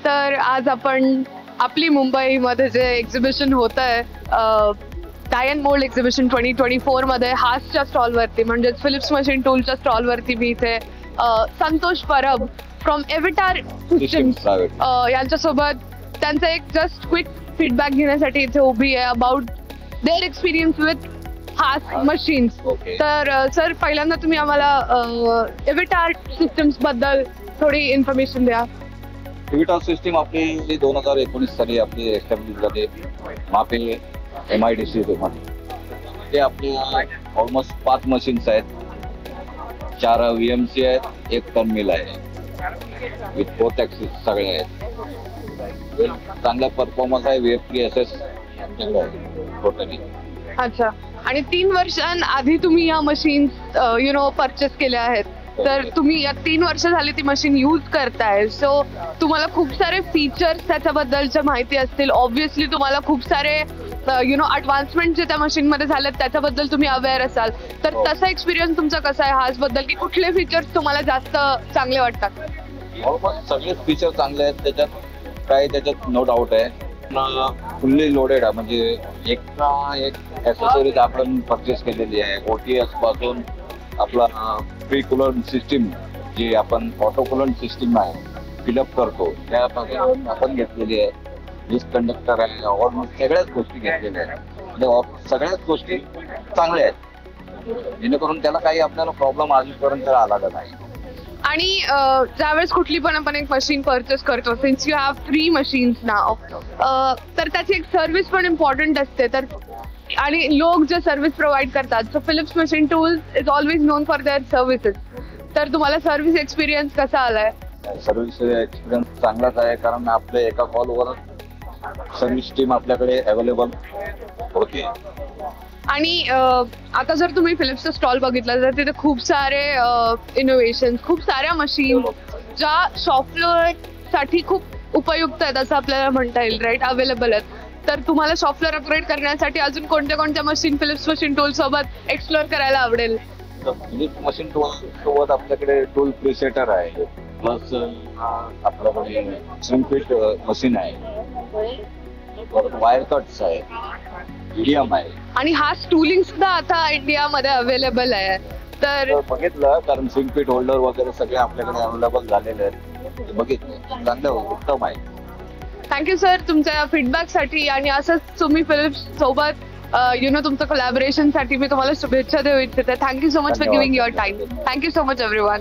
तर आज आपण आपली मुंबईमध्ये जे एक्झिबिशन होत आहे डायन मोल्ड एक्झिबिशन 2024 मध्ये हासच्या स्टॉलवरती म्हणजेच फिलिप्स मशीन टूलच्या स्टॉलवरती मी इथे संतोष परब फ्रॉम एव्हिटार सिस्टम्स यांच्यासोबत त्यांचा एक जस्ट क्विक फीडबॅक घेण्यासाठी इथे उभी आहे अबाउट देअर एक्सपिरियन्स विथ हास मशीन्स. तर सर पहिल्यांदा तुम्ही आम्हाला एव्हिटार सिस्टम्स बद्दल थोडी इन्फॉर्मेशन द्या. एव्हिटार सिस्टम आपली 2019 साली आपली एस्टॅब्लिश झाली मापे MIDC मध्ये. ते आपली ऑलमोस्ट 5 मशीन्स आहेत, 4 VMC आहेत, 1 टर्न मिल आहे विथ 4 ॲक्सिस सगळे आहेत. चांगला परफॉर्मन्स आहे. VFPSS totally. अच्छा. आणि 3 वर्षांआधी तुम्ही या मशीन्स परचेस केल्या आहेत, तर तुम्ही या 3 वर्ष झाली ती मशीन यूज करताय, सो तुम्हाला खूप सारे फीचर्स त्याच्याबद्दलच्या माहिती असतील. ऑब्व्हियसली तुम्हाला खूप सारे ॲडव्हान्समेंट जे त्या मशीन मध्ये झालेत त्याच्याबद्दल तुम्ही अवेअर असाल. तर तसा एक्सपिरियन्स तुमचा कसा आहे हास बद्दल, की कुठले फीचर्स तुम्हाला जास्त चांगले वाटतात? ऑलमोस्ट सगळेच फीचर चांगले आहेत त्याच्यात, काय त्याच्यात नो डाऊट आहे. फुल्ली लोडेड आहे, म्हणजे एक ॲक्सेसरीज आपण परचेस केलेली आहे. OTS पासून आपला प्री कुलंट सिस्टीम जी आपण ऑटो कुलंट सिस्टीम आहे फिलअप करतो त्यापासून आपण घेतलेली आहे. डिस्क कंडक्टर आहे, ऑलमोस्ट सगळ्याच गोष्टी घेतलेल्या आहेत. म्हणजे सगळ्याच गोष्टी चांगल्या आहेत, जेणेकरून त्याला काही आपल्याला प्रॉब्लेम अजूनपर्यंत आला नाही. आणि ज्यावेळेस कुठली पण आपण एक मशीन परचेस करतो, सिन्स यू हॅव 3 मशीन्स नाव, तर त्याची एक सर्व्हिस पण इम्पॉर्टंट असते. तर आणि लोक जे सर्व्हिस प्रोव्हाइड करतात, so Philips machine tools is always known for their services. तर तुम्हाला सर्व्हिस एक्सपिरियन्स कसा आलाय? सर्व्हिस एक्सपिरियन्स चांगलाच आहे, कारण आपल्या एका कॉलवर सर्व्हिस टीम आपल्याकडे अवेलेबल होती. आणि आता जर तुम्ही फिलिप्सचा स्टॉल बघितला तर तिथे खूप सारे इनोव्हेशन, खूप साऱ्या मशीन ज्या शॉप फ्लोअर साठी खूप उपयुक्त आहेत असं आपल्याला म्हणता येईल, राईट, अवेलेबल आहेत. तर तुम्हाला शॉप फ्लोअर अपग्रेड करण्यासाठी अजून कोणत्या मशीन फिलिप्स मशीन टूल सोबत एक्सप्लोअर करायला आवडेल? फिलिप्स मशीन टूल सोबत आपल्याकडे टूल प्रिसेटर आहे, प्लस आपल्याकडे स्विंगफिट मशीन आहे, वायर कट्स आहे, EDM आहे. आणि हा टूलिंग सुद्धा आता इंडियामध्ये अवेलेबल आहे. तर बघितलं, कारण स्विंगफिट होल्डर वगैरे सगळे आपल्याकडे अवेलेबल झालेले आहेत. बघितलं, चांगलं उत्तम आहे. थँक्यू सर तुमच्या फीडबॅकसाठी, आणि असंच तुम्ही फिलिप्स सोबत तुमचं कोलॅबोरेशनसाठी मी तुम्हाला शुभेच्छा देऊ इच्छिते. Thank you so much for giving your time. Thank you so much everyone.